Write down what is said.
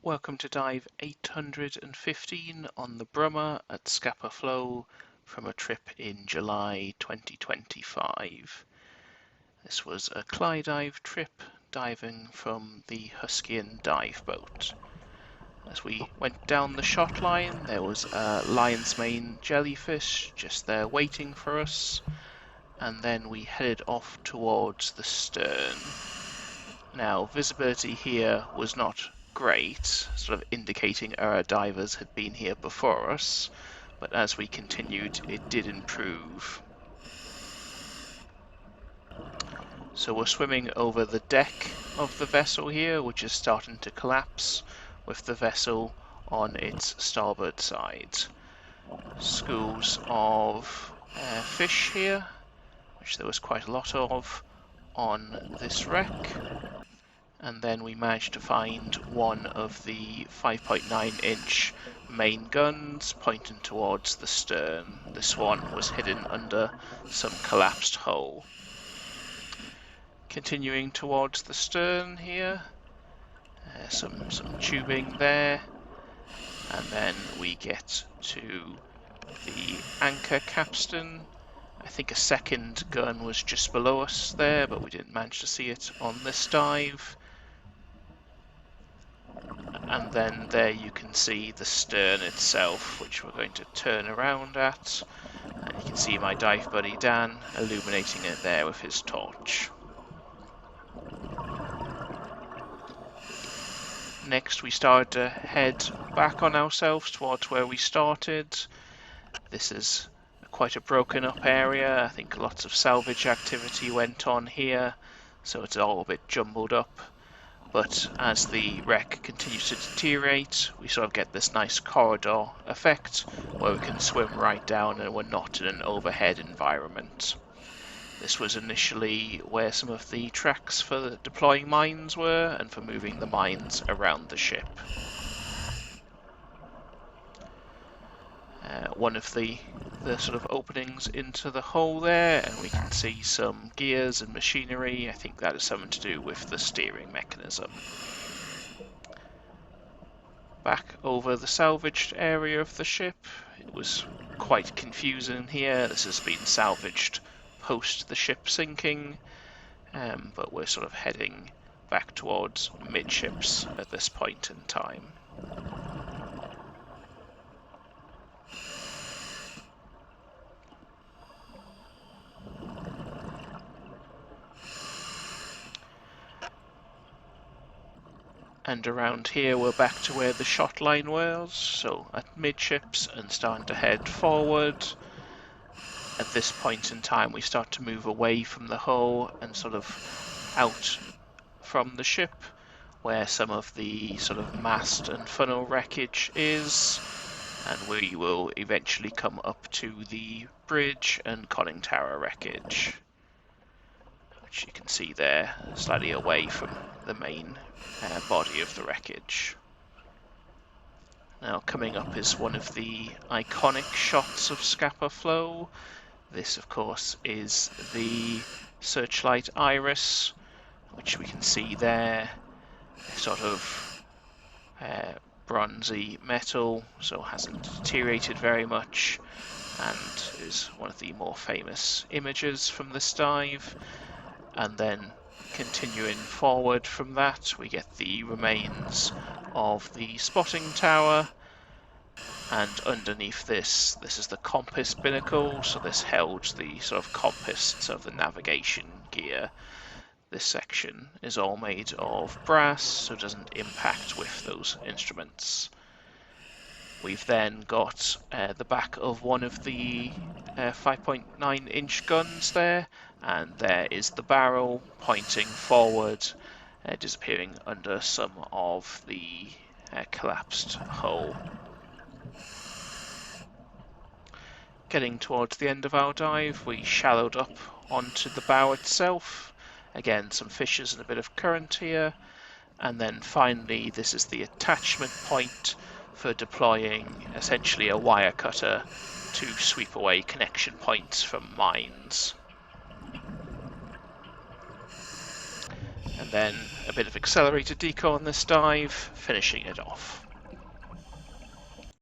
Welcome to dive 815 on the Brummer at Scapa Flow from a trip in July 2025. This was a Clidive trip diving from the Huskyan dive boat. As we went down the shot line, there was a lion's mane jellyfish just there waiting for us, and then we headed off towards the stern. Now, visibility here was not great, sort of indicating our divers had been here before us, but as we continued it did improve. So we're swimming over the deck of the vessel here, which is starting to collapse with the vessel on its starboard side. Schools of fish here, which there was quite a lot of on this wreck. And then we managed to find one of the 5.9-inch main guns pointing towards the stern. This one was hidden under some collapsed hull. Continuing towards the stern here, some tubing there, and then we get to the anchor capstan. I think a second gun was just below us there, but we didn't manage to see it on this dive. And then there you can see the stern itself, which we're going to turn around at. And you can see my dive buddy Dan illuminating it there with his torch. Next we started to head back on ourselves towards where we started. This is quite a broken up area. I think lots of salvage activity went on here, so it's all a bit jumbled up. But as the wreck continues to deteriorate, we sort of get this nice corridor effect where we can swim right down and we're not in an overhead environment. This was initially where some of the tracks for deploying mines were and for moving the mines around the ship. One of the sort of openings into the hull there, and we can see some gears and machinery. I think that is something to do with the steering mechanism. Back over the salvaged area of the ship, it was quite confusing here. This has been salvaged post the ship sinking, but we're sort of heading back towards midships at this point in time. And around here we're back to where the shot line was, so at midships and starting to head forward. At this point in time we start to move away from the hull and sort of out from the ship, where some of the sort of mast and funnel wreckage is, and we will eventually come up to the bridge and conning tower wreckage, which you can see there slightly away from the main body of the wreckage. Now coming up is one of the iconic shots of Scapa Flow. This of course is the searchlight iris, which we can see there, sort of bronzy metal, so hasn't deteriorated very much, and is one of the more famous images from this dive. And then continuing forward from that, we get the remains of the spotting tower, and underneath this is the compass binnacle, so this held the sort of compass of the navigation gear. This section is all made of brass, so it doesn't impact with those instruments. We've then got the back of one of the 5.9-inch guns there, and there is the barrel pointing forward, disappearing under some of the collapsed hull. Getting towards the end of our dive, we shallowed up onto the bow itself. Again, some fishes and a bit of current here. And then finally, this is the attachment point for deploying essentially a wire cutter to sweep away connection points from mines. And and then a bit of accelerated deco on this dive, finishing it off.